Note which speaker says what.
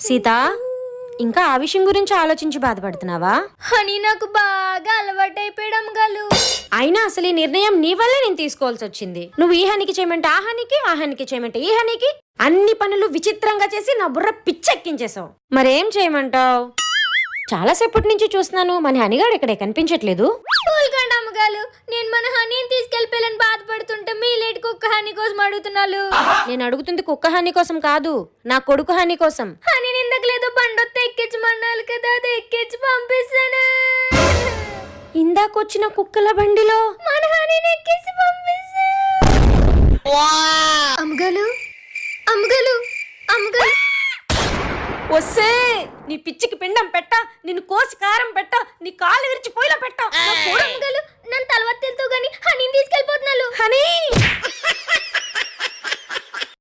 Speaker 1: సీత, ఇంకా ఆ విషయం గురించి ఆలోచించి బాధపడుతున్నావా?
Speaker 2: అని నాకు బాగా అలవాటైపోయాడు అమ్మగారు.
Speaker 1: అయినా అసలు ఈ నిర్ణయం నీ వల్లే నేను తీసుకోవాల్సి వచ్చింది. నువ్వు ఈ హనికి చేయమంటే ఆ హనికి, ఆ హనికి చేయమంటే ఈ హనికి, అన్ని పనులు విచిత్రంగా చేసి నా బుర్ర పిచ్చెక్కించేసావు. మరేం చేయమంటావు? చాలా సేపటి నుంచి చూస్తున్నాను, మన హనిగాడు ఇక్కడే కనిపించట్లేదు.
Speaker 2: ఊరుకోండి అమ్మగారు, నేను మన హనీని తీసుకెళ్ళిపోయాలని బాధపడుతుంటే మీ లేట్ కుక్క హనీ కోసం అడుగుతున్నారు.
Speaker 1: నేను అడుగుతుంది కుక్క హని కోసం కాదు, నా కొడుకు హని కోసం.
Speaker 2: హనీని ఇందాకలేదో బండొత్త ఎక్కించమన్నారు కదా, అది ఎక్కించి పంపిస్తాను.
Speaker 1: ఇందాకొచ్చిన కుక్కల బండిలో
Speaker 2: మన హనీని ఎక్కించి పంపిస్తా. అమ్మగారు అమ్మగారు అమ్మగారు,
Speaker 1: వస్తే నీ పిచ్చికి పిండం పెట్ట, నిన్ను కోసి కారం పెట్ట, నీ కాలు విరిచి పొయ్యిలో పెట్ట.
Speaker 2: అమ్మగారు నన్ను తలవత్తితో గాని హనీని తీసుకెళ్ళిపోతున్నారు.
Speaker 1: హనీ